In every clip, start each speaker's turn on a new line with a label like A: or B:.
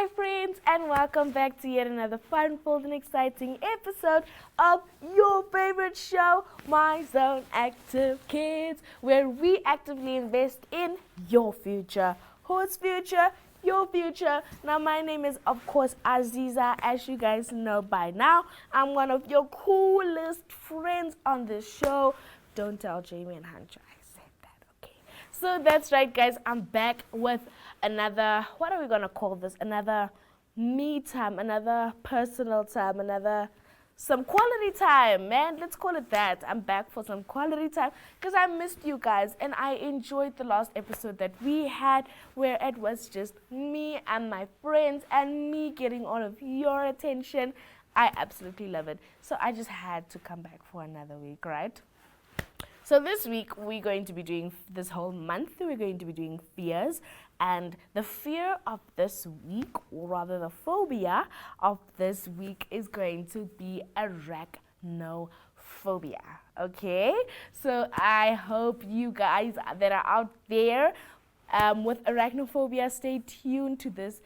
A: Hi friends, and welcome back to yet another fun-filled and exciting episode of your favorite show, My Zone Active Kids, where we actively invest in your future. Whose future? Your future. Now my name is of course Aziza, as you guys know by now. I'm one of your coolest friends on this show. Don't tell Jamie and Hunter I said that, okay? So that's right guys, I'm back with another, what are we gonna call this? Another me time, another personal time, some quality time, man. Let's call it that. I'm back for some quality time because I missed you guys and I enjoyed the last episode that we had where it was just me and my friends and me getting all of your attention. I absolutely love it. So I just had to come back for another week, right? So this week, we're going to be doing, this whole month, we're going to be doing fears. And the fear of this week, or rather the phobia of this week, is going to be arachnophobia. Okay? So I hope you guys that are out there with arachnophobia, stay tuned to this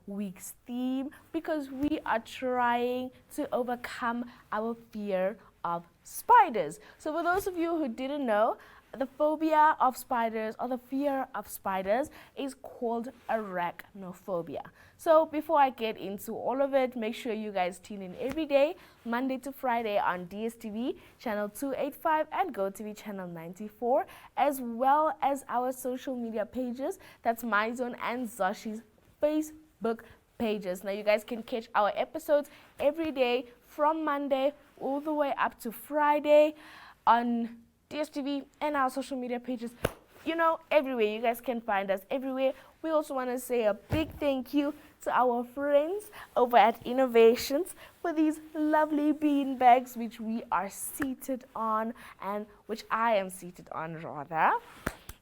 A: week's theme because we are trying to overcome our fear of spiders. So for those of you who didn't know, the phobia of spiders or the fear of spiders is called arachnophobia. So before I get into all of it, make sure you guys tune in every day, Monday to Friday on Dstv, channel 285 and Gotv channel 94, as well as our social media pages. That's My Zone and Zoshi's Facebook pages. Now you guys can catch our episodes every day from Monday all the way up to Friday on Dstv and our social media pages. You know, everywhere. You guys can find us everywhere. We also want to say a big thank you to our friends over at Innovations for these lovely bean bags which we are seated on, and which I am seated on rather.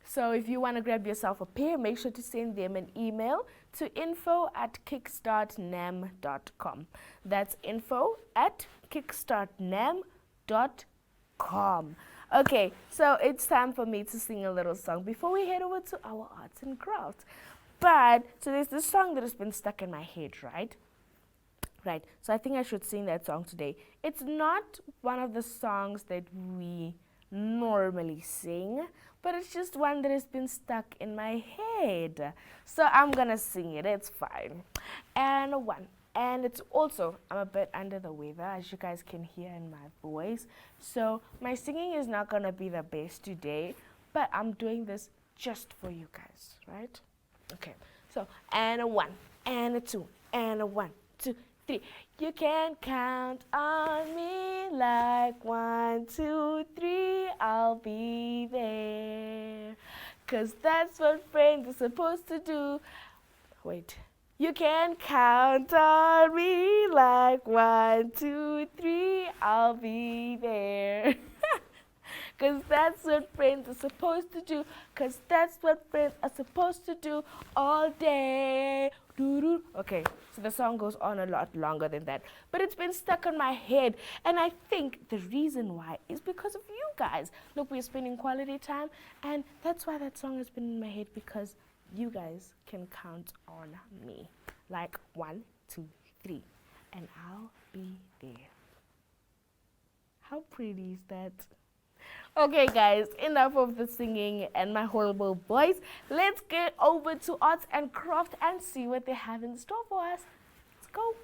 A: So if you want to grab yourself a pair, make sure to send them an email to info@kickstartnam.com. That's info@kickstartnam.com. Okay, so it's time for me to sing a little song before we head over to our arts and crafts. But, so there's this song that has been stuck in my head, right? Right, so I think I should sing that song today. It's not one of the songs that we normally sing, but it's just one that has been stuck in my head. So I'm gonna sing it, it's fine. And one. And it's also, I'm a bit under the weather, as you guys can hear in my voice. So my singing is not gonna be the best today, but I'm doing this just for you guys, right? Okay, so, and a one, and a two, and a 1, 2, 3. You can count on me like 1, 2, 3, I'll be there. 'Cause that's what friends are supposed to do. Wait. You can count on me like 1, 2, 3, I'll be there. 'Cause that's what friends are supposed to do. 'Cause that's what friends are supposed to do all day. Doo-doo. Okay, so the song goes on a lot longer than that. But it's been stuck on my head. And I think the reason why is because of you guys. Look, we're spending quality time. And that's why that song has been in my head, because you guys can count on me. Like 1, 2, 3. And I'll be there. How pretty is that? Okay guys, enough of the singing and my horrible voice. Let's get over to arts and craft and see what they have in store for us. Let's go.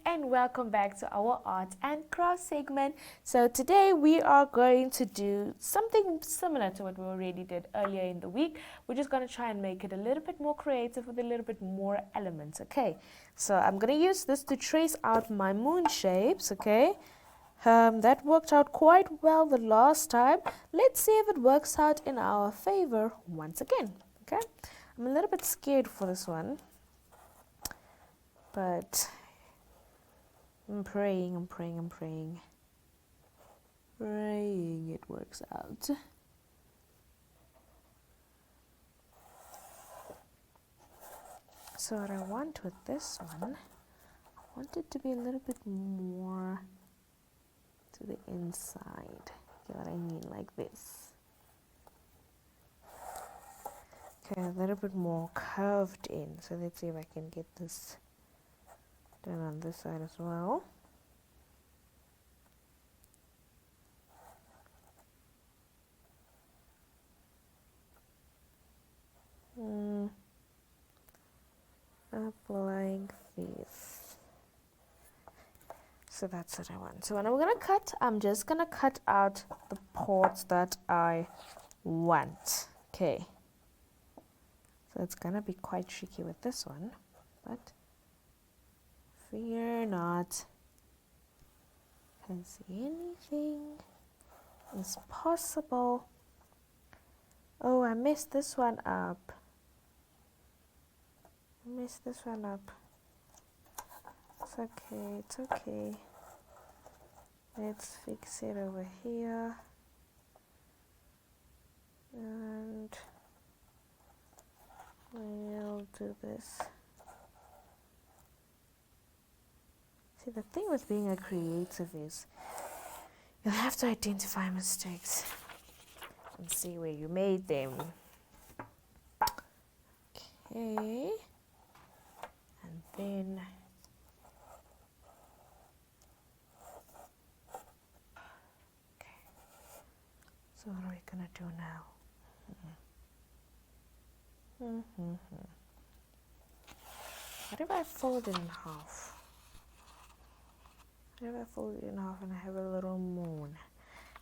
A: And welcome back to our art and craft segment. So today we are going to do something similar to what we already did earlier in the week. We're just going to try and make it a little bit more creative with a little bit more elements, okay? So I'm going to use this to trace out my moon shapes, okay? That worked out quite well the last time. Let's see if it works out in our favor once again. Okay, I'm a little bit scared for this one, but I'm praying it works out. So what I want with this one, I want it to be a little bit more to the inside. Get what I mean? Like this. Okay, a little bit more curved in. So let's see if I can get this done on this side as well. Up like this. So that's what I want. So when I'm gonna cut, I'm just gonna cut out the parts that I want. Okay. So it's gonna be quite tricky with this one, but fear not, because anything is possible. Oh, I messed this one up. It's okay, it's okay. Let's fix it over here. And we'll do this. See, the thing with being a creative is you'll have to identify mistakes and see where you made them. Okay. And then okay. So what are we gonna do now? What if I fold it in half? What if I fold it in half and I have a little moon?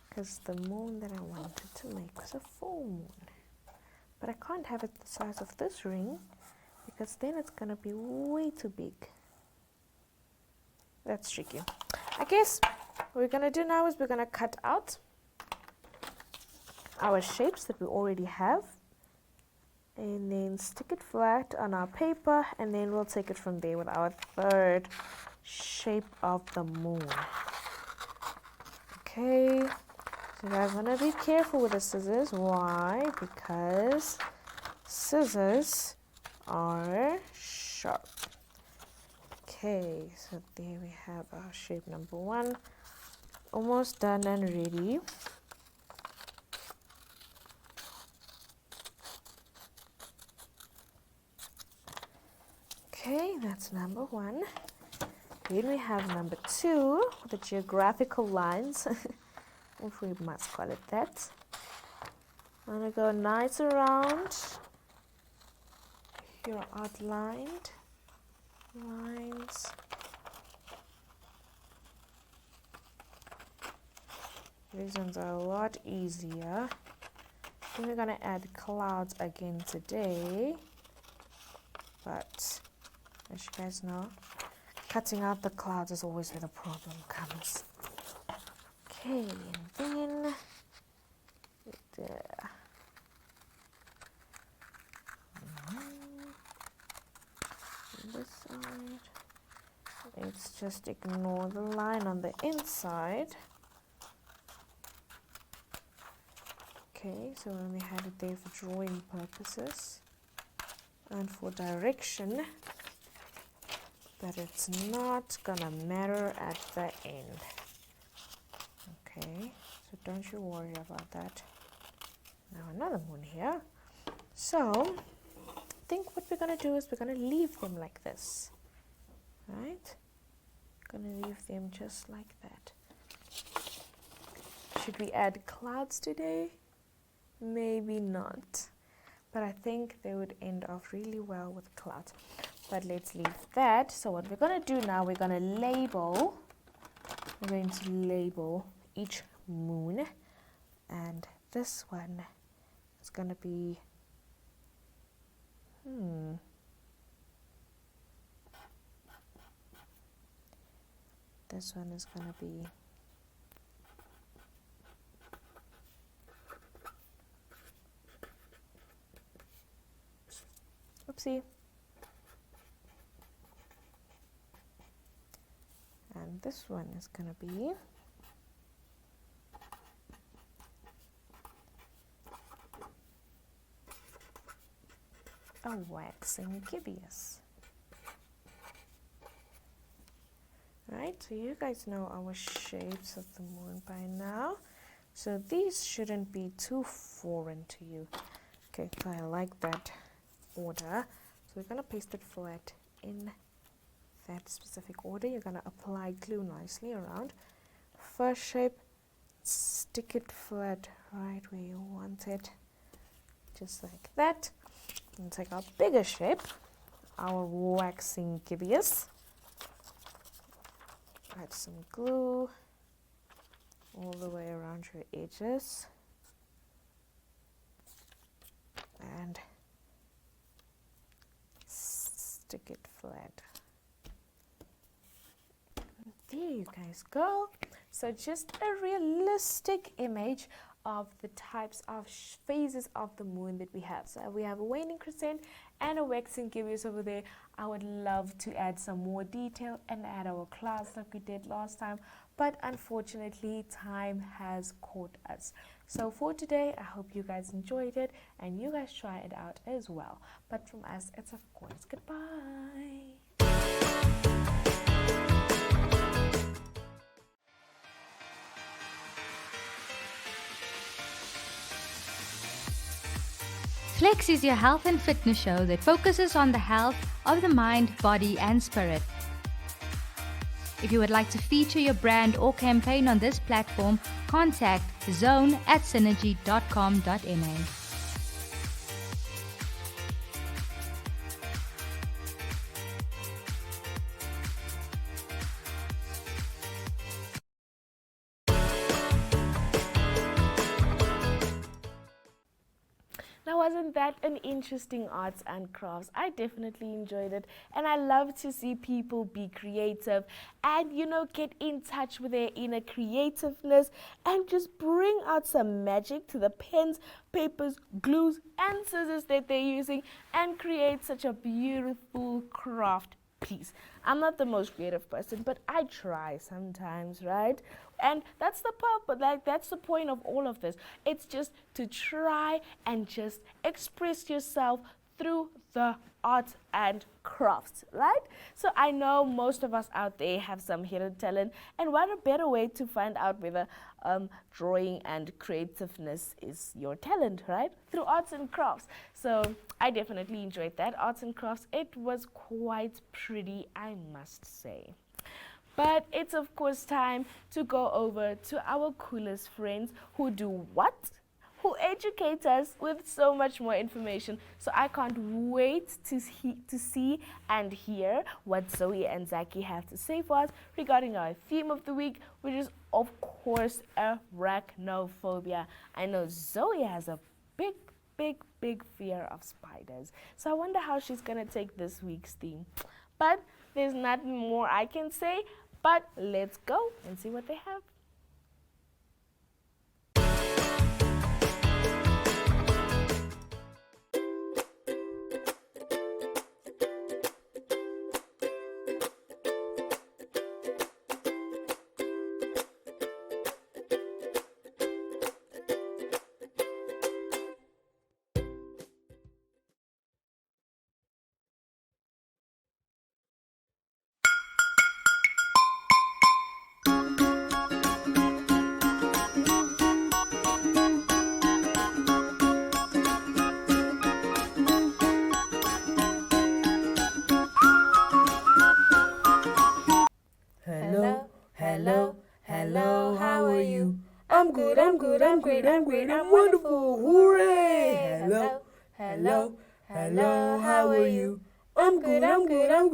A: Because the moon that I wanted to make was a full moon. But I can't have it the size of this ring because then it's gonna be way too big. That's tricky. I guess what we're gonna do now is we're gonna cut out our shapes that we already have and then stick it flat on our paper, and then we'll take it from there with our third shape of the moon. Okay, so you guys want to be careful with the scissors. Why? Because scissors are sharp. Okay, so there we have our shape number one, almost done and ready. Okay, that's number one. Then we have number two, the geographical lines, if we must call it that. I'm gonna go nice around your outlined lines. These ones are a lot easier. Then we're gonna add clouds again today, but as you guys know, cutting out the clouds is always where the problem comes. Okay, and then this side, let's just ignore the line on the inside. Okay, so when we had it there for drawing purposes and for direction, but it's not gonna matter at the end. Okay, so don't you worry about that. Now another moon here. So I think what we're gonna do is we're gonna leave them like this, right? Gonna leave them just like that. Should we add clouds today? Maybe not, but I think they would end off really well with clouds. But let's leave that. So what we're going to do now, we're going to label each moon, and this one is going to be this one is going to be see. And this one is going to be a waxing gibbous. Right, so you guys know our shapes of the moon by now. So these shouldn't be too foreign to you. Okay, so I like that order. So we're going to paste it flat in that specific order. You're going to apply glue nicely around. First shape, stick it flat right where you want it. Just like that. And take our bigger shape, our waxing gibbous. Add some glue all the way around your edges. And stick it flat. There you guys go. So just a realistic image of the types of phases of the moon that we have. So we have a waning crescent and a waxing gibbous over there. I would love to add some more detail and add our clouds like we did last time, but unfortunately time has caught us. So for today, I hope you guys enjoyed it and you guys try it out as well. But from us, it's of course goodbye.
B: Flex is your health and fitness show that focuses on the health of the mind, body and spirit. If you would like to feature your brand or campaign on this platform, contact zone@synergy.com.na.
A: Now, wasn't that an interesting arts and crafts? I definitely enjoyed it, and I love to see people be creative and, you know, get in touch with their inner creativeness and just bring out some magic to the pens, papers, glues and scissors that they're using and create such a beautiful craft piece. I'm not the most creative person, but I try sometimes, right? And that's the purpose, that's the point of all of this. It's just to try and just express yourself through the arts and crafts, right? So I know most of us out there have some hidden talent, and what a better way to find out whether drawing and creativeness is your talent, right? Through arts and crafts. So I definitely enjoyed that. Arts and crafts, it was quite pretty, I must say. But it's of course time to go over to our coolest friends who do what? Who educate us with so much more information. So I can't wait to see and hear what Zoe and Zaki have to say for us regarding our theme of the week, which is of course arachnophobia. I know Zoe has a big fear of spiders. So I wonder how she's gonna take this week's theme. But there's nothing more I can say. But let's go and see what they have.
C: Hello, how are you? I'm good, I'm great, I'm wonderful, hooray! Hello, how are you? I'm good, I'm great, I'm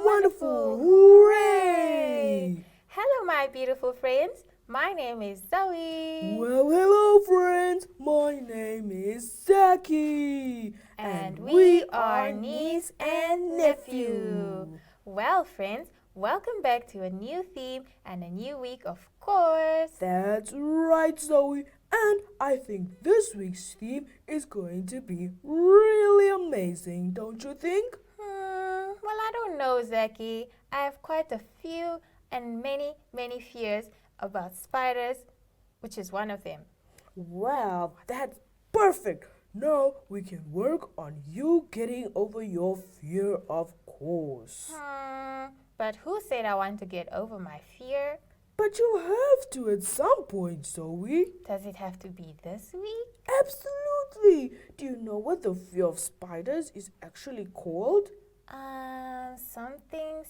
C: wonderful, hooray!
D: Hello, my beautiful friends. My name is Zoe.
C: Well, hello, friends. My name is Zaki.
D: And we are niece and nephew. Well, friends, Welcome back to a new theme and a new week, of course.
C: That's right, Zoe. And I think this week's theme is going to be really amazing, don't you think?
D: Well, I don't know, Zaki. I have quite a few and many fears about spiders, which is one of them.
C: Well, that's perfect. Now we can work on you getting over your fear, of course.
D: But who said I want to get over my fear?
C: But you have to at some point, Zoe.
D: Does it have to be this week?
C: Absolutely. Do you know what the fear of spiders is actually called?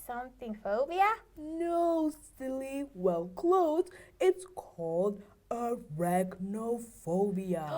D: Something phobia?
C: No, silly. Well, close. It's called arachnophobia.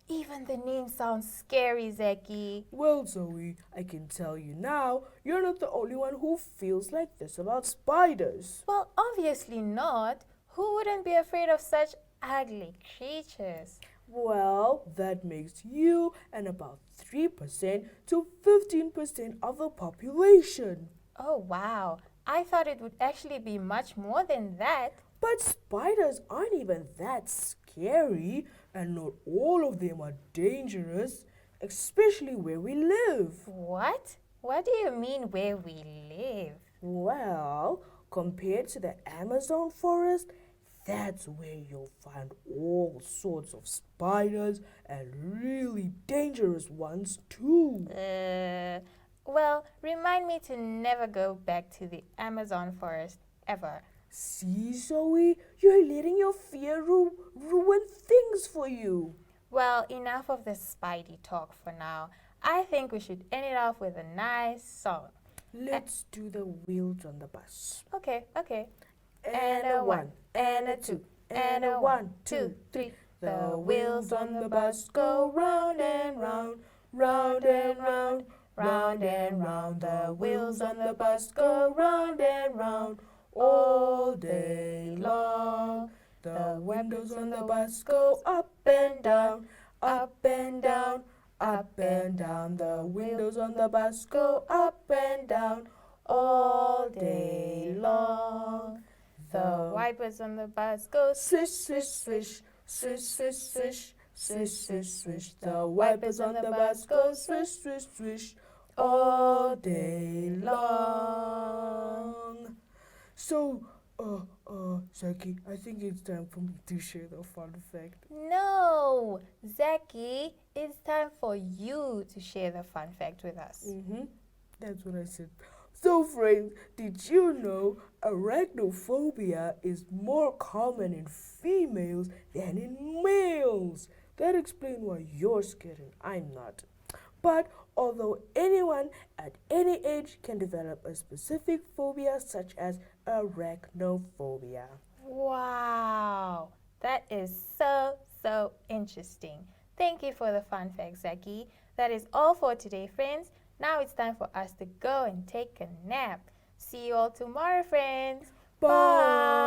D: Even the name sounds scary, Zeki.
C: Well, Zoe, I can tell you now, you're not the only one who feels like this about spiders.
D: Well, obviously not. Who wouldn't be afraid of such ugly creatures?
C: Well, that makes you and about 3% to 15% of the population.
D: Oh, wow. I thought it would actually be much more than that.
C: But spiders aren't even that scary, and not all of them are dangerous, especially where we live.
D: What? What do you mean where we live?
C: Well, compared to the Amazon forest, that's where you'll find all sorts of spiders and really dangerous ones too.
D: Well, remind me to never go back to the Amazon forest ever.
C: See, Zoe, you're letting your fear ruin things for you.
D: Well, enough of the Spidey talk for now. I think we should end it off with a nice song.
C: Let's do the wheels on the bus.
D: Okay.
C: And a one, and a two, and a 1, 2, 3. The wheels on the bus go round and round, round and round, round and round. The wheels on the bus go round and round all day long. The windows on the bus go up and down, up and down, up and down. The windows on the bus go up and down all day long.
D: The wipers on the bus go
C: Swish, swish, swish, swish, swish, swish, swish, swish, swish. The wipers on the bus go swish, swish, swish all day long. So, Zaki, I think it's time for me to share the fun fact.
D: No, Zaki, it's time for you to share the fun fact with us.
C: That's what I said. So, friends, did you know arachnophobia is more common in females than in males? That explains why you're scared and I'm not. But although anyone at any age can develop a specific phobia such as arachnophobia.
D: Wow, that is so interesting. Thank you for the fun fact, Zaki. That is all for today, friends. Now it's time for us to go and take a nap. See you all tomorrow, friends.
C: Bye.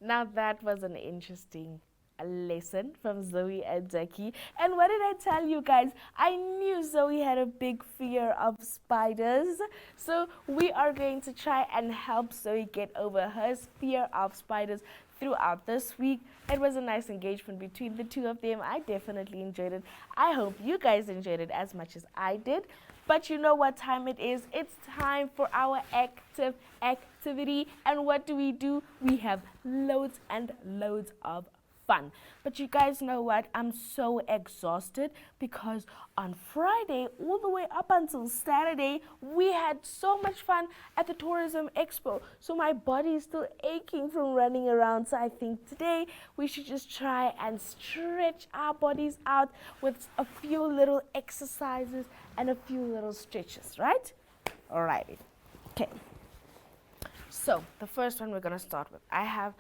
A: Now that was an interesting lesson from Zoe and Zaki. And what did I tell you guys? I knew Zoe had a big fear of spiders. So we are going to try and help Zoe get over her fear of spiders throughout this week. It was a nice engagement between the two of them. I definitely enjoyed it. I hope you guys enjoyed it as much as I did. But you know what time it is? It's time for our activity. And what do? We have loads and loads of fun. But you guys know what? I'm so exhausted because on Friday, all the way up until Saturday, we had so much fun at the Tourism Expo. So my body is still aching from running around. So I think today we should just try and stretch our bodies out with a few little exercises and a few little stretches, right? Alrighty. Okay. So the first one we're gonna start with. I have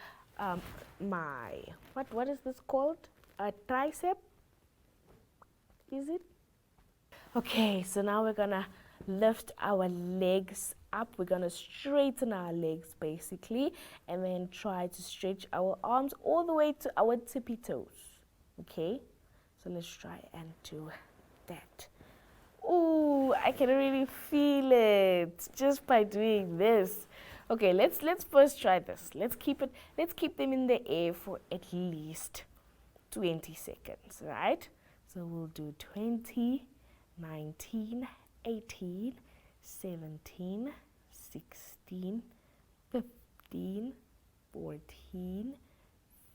A: my what is this called? A tricep? Is it? Okay, so now we're gonna lift our legs up. We're gonna straighten our legs basically, and then try to stretch our arms all the way to our tippy toes. Okay, so let's try and do that. Ooh, I can really feel it just by doing this. Okay, let's first try this. Let's keep them in the air for at least 20 seconds, right? So we'll do 20, 19, 18, 17, 16, 15, 14,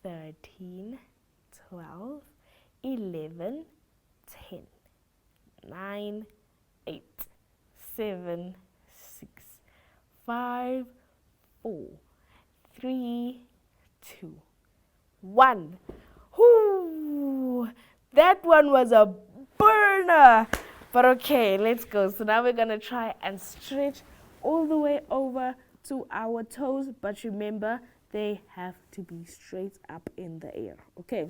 A: 13, 12, 11, 10, 9, 8, 7, 6, 5, 4, 3, 2, 1. Whoo! That one was a burner. But okay, let's go. So now we're gonna try and stretch all the way over to our toes. But remember, they have to be straight up in the air. Okay,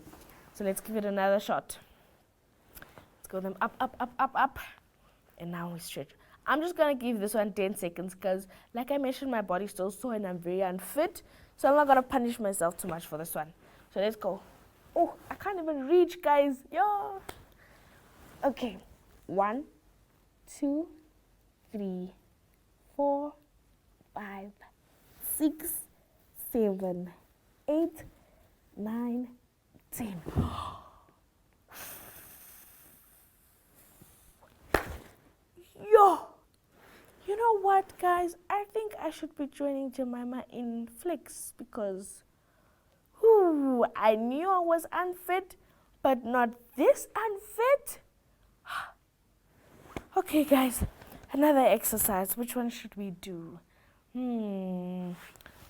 A: so let's give it another shot. Let's go them up, up, up, up, up. And now we stretch. I'm just going to give this one 10 seconds because, like I mentioned, my body's still sore and I'm very unfit. So I'm not going to punish myself too much for this one. So let's go. Oh, I can't even reach, guys. Yo. Okay. 1, 2, 3, 4, 5, 6, 7, 8, 9, 10. Yo! You know what, guys? I think I should be joining Jemima in Flex because I knew I was unfit, but not this unfit. Okay, guys, another exercise. Which one should we do?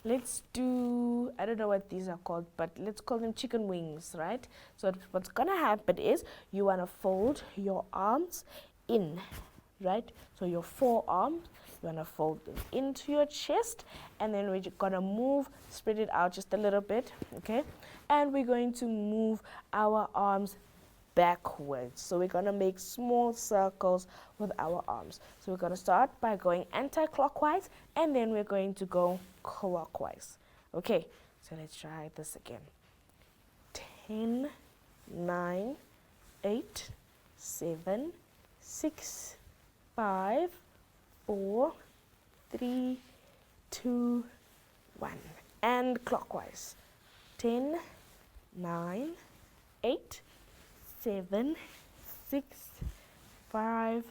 A: Let's do, I don't know what these are called, but let's call them chicken wings, right? So what's gonna happen is you wanna fold your arms in, right? So your forearms, you wanna fold them into your chest, and then we're gonna move, spread it out just a little bit, okay? And we're going to move our arms backwards. So we're gonna make small circles with our arms. So we're gonna start by going anti-clockwise, and then we're going to go clockwise. Okay, so let's try this again. 10, 9, 8, 7, 6, 5, 4, 3, 2, 1. And clockwise. 10, 9, 8, 7, 6, 5,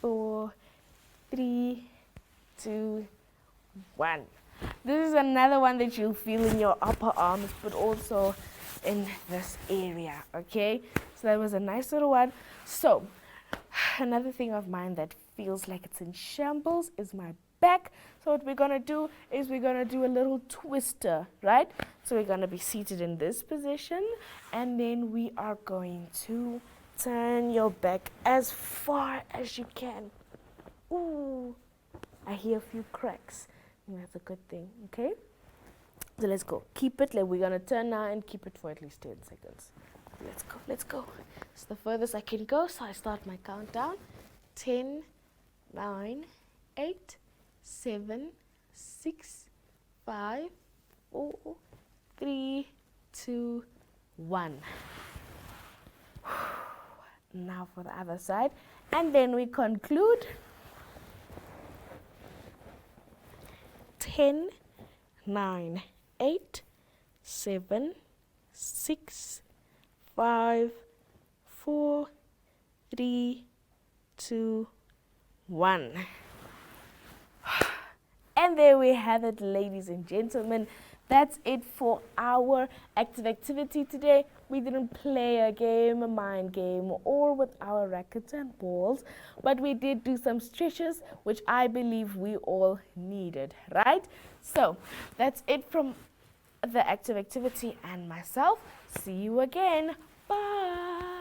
A: 4, 3, 2, 1. This is another one that you'll feel in your upper arms, but also in this area, okay? So that was a nice little one. So another thing of mine that feels like it's in shambles is my back. So what we're gonna do is we're gonna do a little twister, right? So we're gonna be seated in this position, and then we are going to turn your back as far as you can. Ooh, I hear a few cracks. That's a good thing, okay? So let's go. Keep it, like we're gonna turn now and keep it for at least 10 seconds. Let's go, let's go. It's the furthest I can go, so I start my countdown. 10, 9, 8, 7, 6, 5, 4, 3, 2, 1. Now for the other side. And then we conclude. 10, 9, 8, 7, 6, 5, 4, 3, 2, 1. And there we have it, ladies and gentlemen. That's it for our active activity today. We didn't play a game, a mind game, or with our rackets and balls, but we did do some stretches, which I believe we all needed, right? So that's it from the active activity and myself. See you again. Bye.